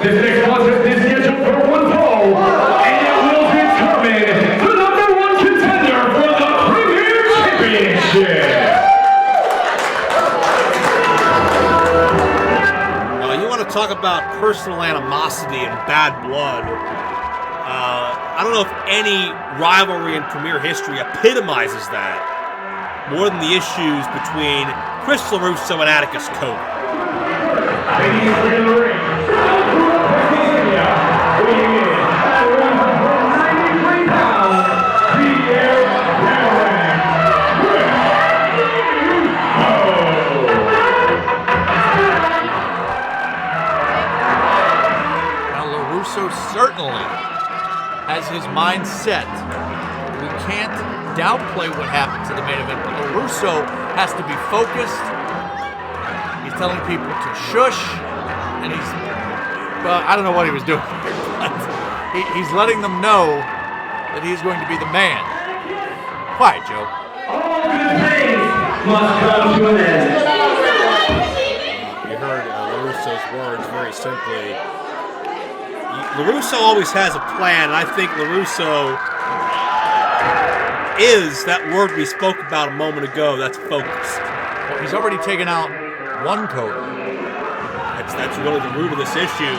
This next contest is scheduled for one fall, and it will determine the #1 contender for the Premier Championship. You want to talk about personal animosity and bad blood. I don't know if any rivalry in Premier history epitomizes that more than the issues between Chris LeRusso and Atticus Cogar. Ladies and gentlemen, weighing in at 193 pounds, the Air Now LeRusso certainly has his mind set. We can't downplay what happened to the main event, but LeRusso has to be focused. He's telling people to shush, and well, I don't know what he was doing, but he's letting them know that he's going to be the man. Quiet, Joe. All good things must come to an end. You heard LeRusso's words very simply. LeRusso always has a plan, and I think LeRusso is that word we spoke about a moment ago. That's focused. Well, he's already taken out one Cogar. That's really the root of this issue.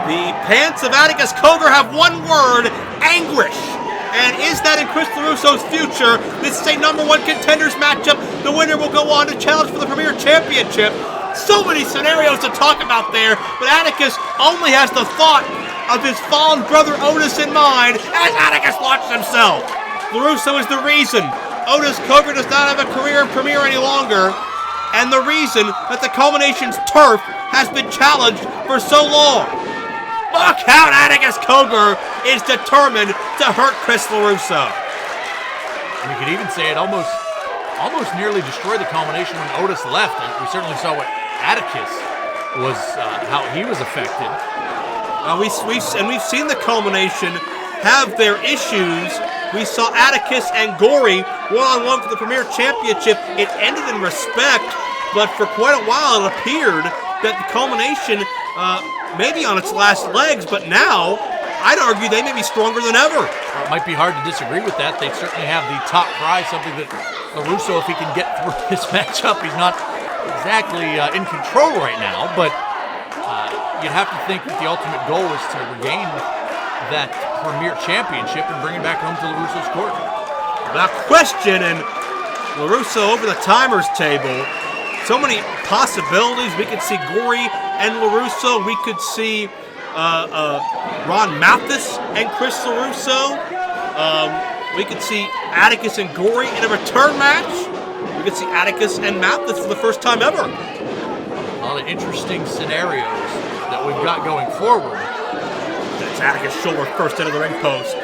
The pants of Atticus Cogar have one word: anguish. And is that in Chris LeRusso's future? This is a #1 Contenders matchup. The winner will go on to challenge for the Premier Championship. So many scenarios to talk about there, but Atticus only has the thought of his fallen brother Otis in mind as Atticus launches himself. LeRusso is the reason Otis Cogar does not have a career in Premier any longer, and the reason that the Culmination's turf has been challenged for so long. Look how Atticus Cogar is determined to hurt Chris LeRusso. And you could even say it almost nearly destroyed the Culmination when Otis left. And we certainly saw what Atticus was, how he was affected. We've seen the Culmination have their issues. We saw Atticus and Gory one-on-one for the Premier Championship. It ended in respect, but for quite a while it appeared that the Culmination may be on its last legs, but now I'd argue they may be stronger than ever. It might be hard to disagree with that. They certainly have the top prize, something that LeRusso, if he can get through this matchup, he's not exactly in control right now, but you'd have to think that the ultimate goal is to regain that Premier Championship and bring it back home to LeRusso's court. Without question, and LeRusso over the timers table. So many possibilities. We could see Gory and LeRusso. We could see Ron Mathis and Chris LeRusso. We could see Atticus and Gory in a return match. We could see Atticus and Mathis for the first time ever. A lot of interesting scenarios that we've got going forward. That's Atticus' shoulder first into the ring post.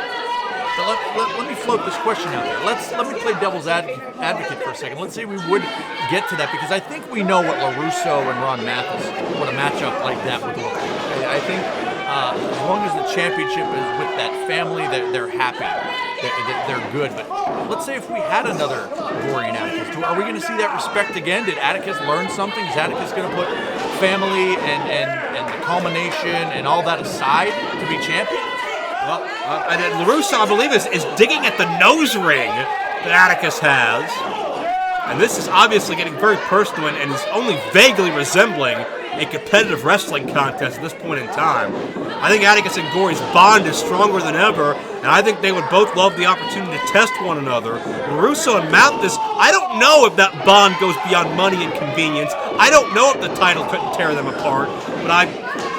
But let me float this question out there. Let me play devil's advocate for a second. Let's say we would get to that, because I think we know what LeRusso and Ron Mathis, what a matchup like that would look like. I think as long as the championship is with that family, they're happy. They're good. But let's say if we had another Gory and Atticus, are we going to see that respect again? Did Atticus learn something? Is Atticus going to put family and the culmination and all that aside to be champion? Well, LeRusso, I believe, is digging at the nose ring that Atticus has. And this is obviously getting very personal and is only vaguely resembling a competitive wrestling contest at this point in time. I think Atticus and Gory's bond is stronger than ever, and I think they would both love the opportunity to test one another. LeRusso and Mathis, I don't know if that bond goes beyond money and convenience. I don't know if the title couldn't tear them apart, but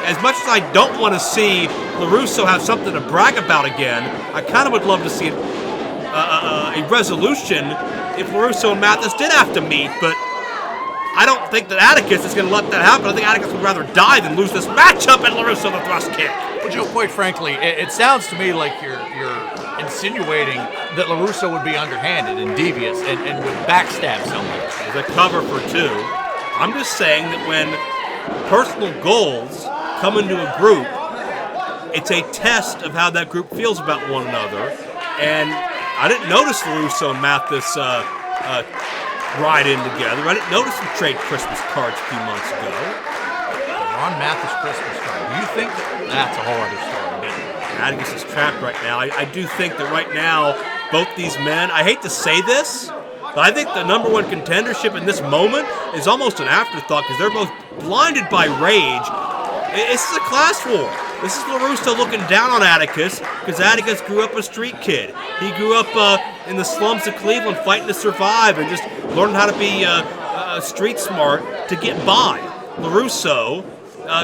as much as I don't want to see LeRusso have something to brag about again, I kind of would love to see a resolution if LeRusso and Mathis did have to meet, but I don't think that Atticus is going to let that happen. I think Atticus would rather die than lose this matchup and LeRusso the thrust kick. Well, Joe, quite frankly, it sounds to me like you're insinuating that LeRusso would be underhanded and devious and would backstab someone. As a cover for two, I'm just saying that when personal goals come into a group, it's a test of how that group feels about one another. And I didn't notice LeRusso and Mathis ride in together. I didn't notice them trade Christmas cards a few months ago. Ron Mathis Christmas card. Do you think that's a whole other story? Atticus is trapped right now. I do think that right now, both these men, I hate to say this, but I think the number one contendership in this moment is almost an afterthought because they're both blinded by rage. This is a class war. This is LeRusso looking down on Atticus because Atticus grew up a street kid. He grew up in the slums of Cleveland fighting to survive and just learning how to be street smart to get by. LeRusso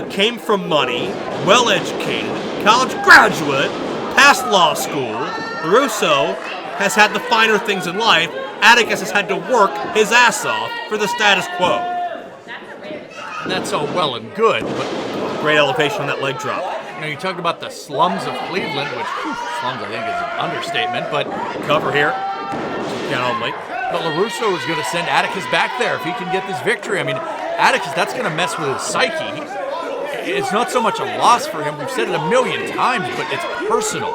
came from money, well-educated, college graduate, passed law school. LeRusso has had the finer things in life. Atticus has had to work his ass off for the status quo. That's all well and good, but great elevation on that leg drop. You know, you talked about the slums of Cleveland, which slums I think is an understatement, but cover here, count only. But LeRusso is going to send Atticus back there if he can get this victory. I mean, Atticus, that's going to mess with his psyche. It's not so much a loss for him. We've said it a million times, but it's personal.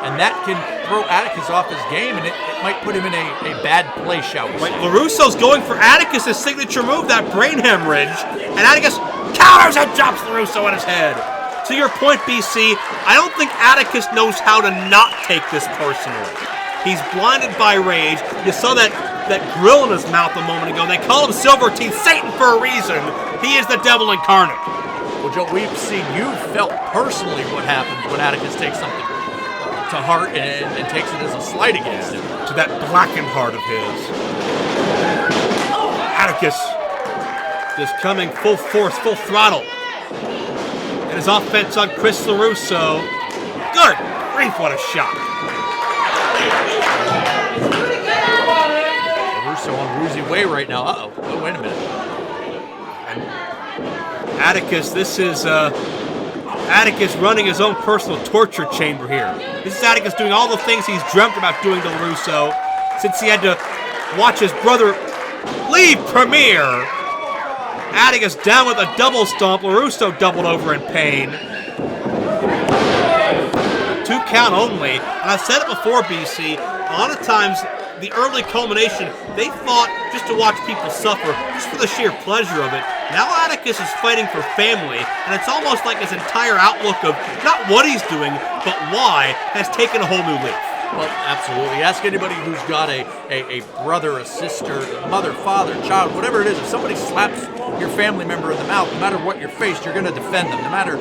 And that can throw Atticus off his game, and it might put him in a bad place, shall we say. LeRusso's going for Atticus' signature move, that brain hemorrhage, and Atticus counters and drops LeRusso on his head. To your point, BC, I don't think Atticus knows how to not take this personally. He's blinded by rage. You saw that grill in his mouth a moment ago. They call him Silver Teeth Satan for a reason. He is the devil incarnate. Well, Joe, we've seen you felt personally what happens when Atticus takes something to heart and takes it as a slight against him. To that blackened heart of his. Atticus just coming full force, full throttle. And his offense on Chris LeRusso. Good grief, what a shot. LeRusso on woozy way right now. Uh-oh. Oh, wait a minute. And Atticus, this is Atticus running his own personal torture chamber here. This is Atticus doing all the things he's dreamt about doing to LeRusso since he had to watch his brother leave Premier. Atticus down with a double stomp. LeRusso doubled over in pain. 2 count only. And I've said it before, BC, a lot of times the early culmination, they fought just to watch people suffer, just for the sheer pleasure of it. Now Atticus is fighting for family, and it's almost like his entire outlook of not what he's doing, but why, has taken a whole new leaf. Well, absolutely. Ask anybody who's got a brother, a sister, a mother, father, child, whatever it is. If somebody slaps your family member in the mouth, no matter what you're faced, you're going to defend them. No matter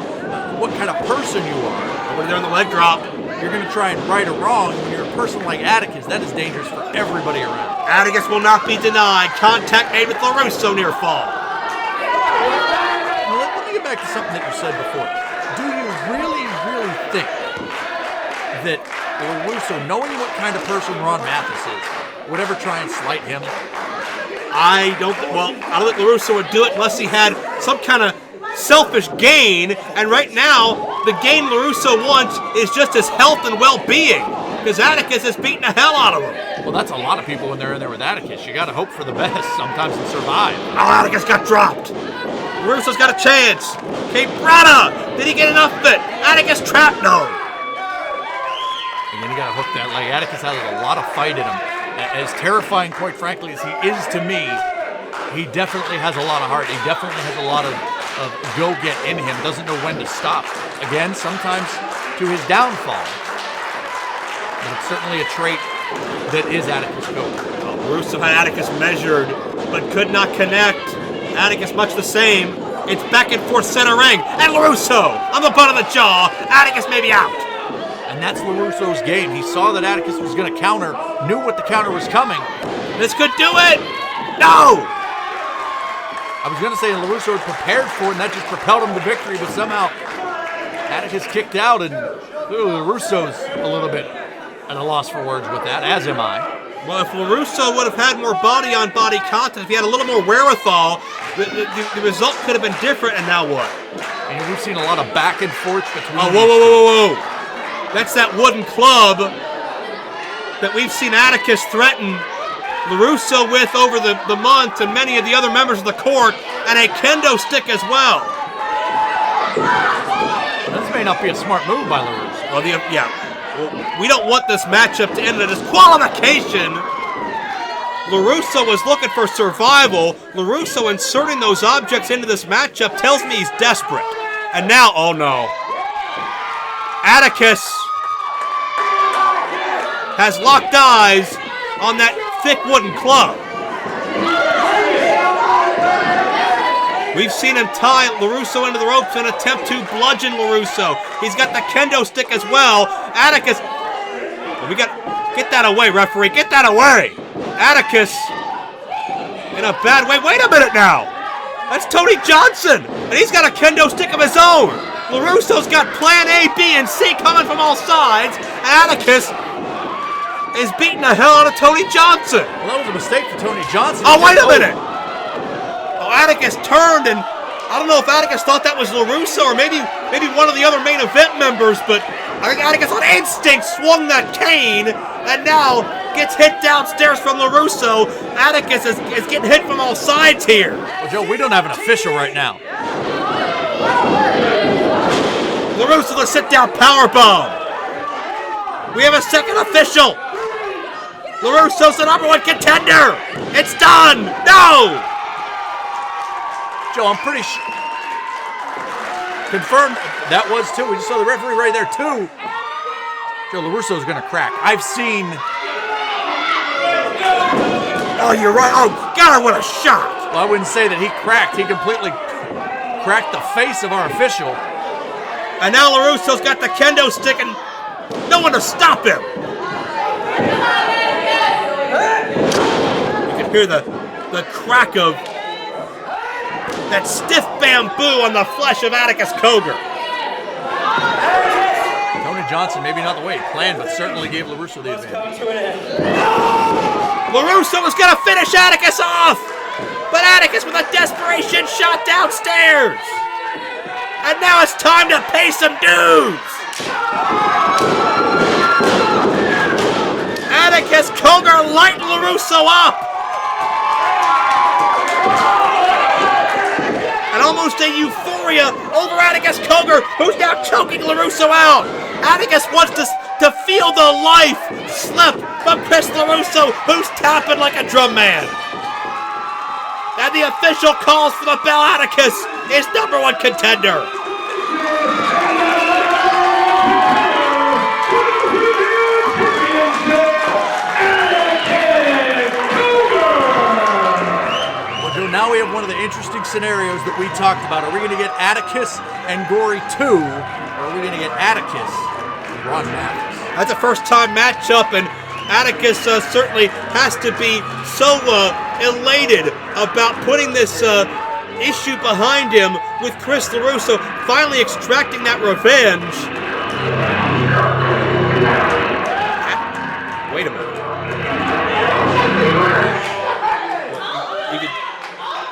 what kind of person you are. Over there on the leg drop. You're going to try and right or wrong. When you're a person like Atticus, that is dangerous for everybody around. Atticus will not be denied. Contact made with LeRusso near fall. Now, let me get back to something that you said before. Do you really, really think that LeRusso, knowing what kind of person Ron Mathis is, would ever try and slight him? I don't think LeRusso would do it unless he had some kind of selfish gain, and right now, the gain LeRusso wants is just his health and well-being, because Atticus is beating the hell out of him. Well, that's a lot of people when they're in there with Atticus. You got to hope for the best sometimes and survive. Oh, Atticus got dropped. LeRusso's got a chance. Brada, did he get enough of it? Atticus trapped, no. Again, you got to hook that leg. Atticus has a lot of fight in him. As terrifying, quite frankly, as he is to me, he definitely has a lot of heart. He definitely has a lot of go-get in him. Doesn't know when to stop. Again, sometimes to his downfall. But it's certainly a trait that is Atticus' Cogar. LeRusso had Atticus measured, but could not connect. Atticus much the same. It's back and forth center ring. And LeRusso on the butt of the jaw. Atticus may be out. And that's LeRusso's game. He saw that Atticus was going to counter, knew what the counter was coming. This could do it! No! I was going to say LeRusso had prepared for it, and that just propelled him to victory, but somehow Atticus kicked out, and LeRusso's a little bit at a loss for words with that, as am I. Well, if LeRusso would have had more body-on-body contact, if he had a little more wherewithal, the result could have been different, and now what? And we've seen a lot of back and forth between whoa. That's that wooden club that we've seen Atticus threaten LeRusso with over the month, and many of the other members of the court, and a kendo stick as well. Let's may not be a smart move by LeRusso. Well, we don't want this matchup to end in a disqualification. LeRusso was looking for survival. LeRusso inserting those objects into this matchup tells me he's desperate. And now, oh no. Atticus has locked eyes on that thick wooden club. We've seen him tie LeRusso into the ropes and attempt to bludgeon LeRusso. He's got the kendo stick as well. Atticus, get that away, referee, get that away. Atticus in a bad way. Wait a minute now. That's Tony Johnson, and he's got a kendo stick of his own. LeRusso's got plan A, B, and C coming from all sides. Atticus is beating the hell out of Tony Johnson. Well, that was a mistake for Tony Johnson. Oh, wait a minute. Oh, Atticus turned, and I don't know if Atticus thought that was LeRusso or maybe one of the other main event members, but I think Atticus on instinct swung that cane, and now gets hit downstairs from LeRusso. Atticus is getting hit from all sides here. Well, Joe, we don't have an official right now. LeRusso, the sit-down powerbomb. We have a second official. LeRusso's the #1 contender. It's done. No. Joe, I'm pretty sure. Confirmed. That was too. We just saw the referee right there too. Joe, LeRusso's gonna crack. I've seen. Oh, you're right. Oh, God, what a shot. Well, I wouldn't say that he cracked. He completely cracked the face of our official. And now LeRusso's got the kendo stick and no one to stop him. You can hear the crack of that stiff bamboo on the flesh of Atticus Cogar. Tony Johnson, maybe not the way he planned, but certainly gave LeRusso the advantage. LeRusso was going to finish Atticus off, but Atticus with a desperation shot downstairs. And now it's time to pay some dues. Atticus Cogar lighting LeRusso up. And almost a euphoria over Atticus Cogar, who's now choking LeRusso out. Atticus wants to feel the life slip from Chris LeRusso, who's tapping like a drum man. And the official calls for the bell. Atticus is #1 contender. Now we have one of the interesting scenarios that we talked about. Are we going to get Atticus and Gory 2, or are we going to get Atticus and Ron Mathis? That's a first-time matchup, and Atticus certainly has to be so elated about putting this issue behind him with Chris LeRusso, finally extracting that revenge. Wait a minute.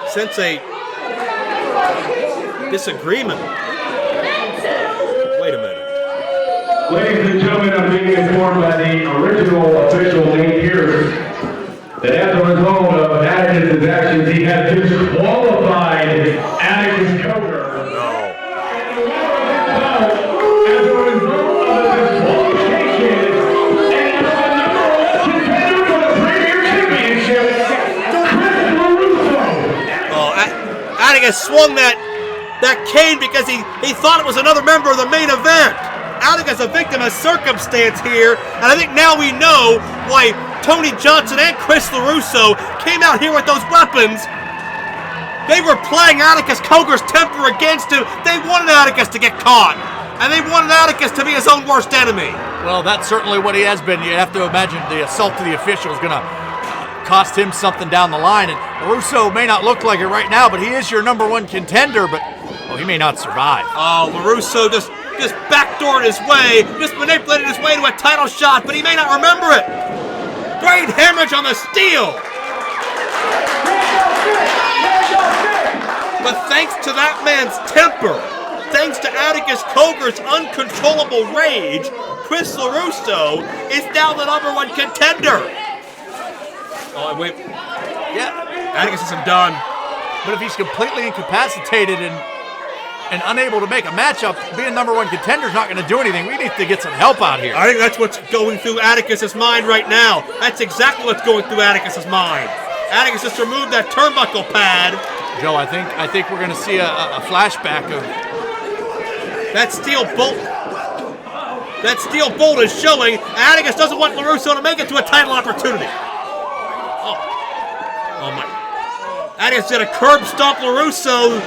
Sense a disagreement. Wait a minute. Ladies and gentlemen, I'm being informed by the original official Nate Pierce that as a result of Atticus' actions, he has disqualified Atticus Cogar. No. As a result of the disqualification, and the contender for the Premier Championship, Chris LeRusso. Atticus swung that cane because he thought it was another member of the main event. Atticus a victim of circumstance here, and I think now we know why Tony Johnson and Chris LeRusso came out here with those weapons. They were playing Atticus Cogar's temper against him. They wanted Atticus to get caught, and they wanted Atticus to be his own worst enemy. Well, that's certainly what he has been. You have to imagine the assault to the official is going to cost him something down the line, and LeRusso may not look like it right now, but he is your #1 contender, but he may not survive. Oh, LeRusso just backdoored his way, just manipulated his way to a title shot, but he may not remember it. Great hemorrhage on the steel. But thanks to that man's temper, thanks to Atticus Cogar's uncontrollable rage, Chris LeRusso is now the #1 contender. Oh, wait. Yeah. Atticus isn't done. But if he's completely incapacitated and and unable to make a matchup, being #1 contender is not going to do anything. We need to get some help out here. I think that's what's going through Atticus's mind right now. That's exactly what's going through Atticus's mind. Atticus just removed that turnbuckle pad. Joe, I think we're going to see a flashback of that steel bolt. That steel bolt is showing. Atticus doesn't want LeRusso to make it to a title opportunity. Oh my. Atticus did a curb stomp LeRusso.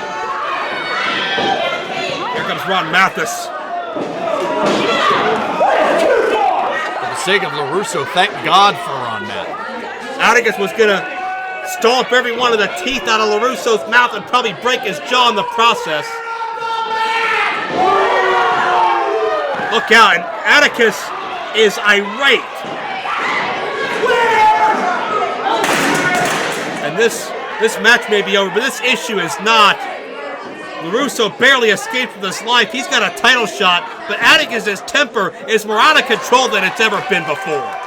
Here comes Ron Mathis. For the sake of LeRusso, thank God for Ron Mathis. Atticus was going to stomp every one of the teeth out of LeRusso's mouth and probably break his jaw in the process. Look out, and Atticus is irate. And this match may be over, but this issue is not. LeRusso barely escaped with his life. He's got a title shot, but Atticus's temper is more out of control than it's ever been before.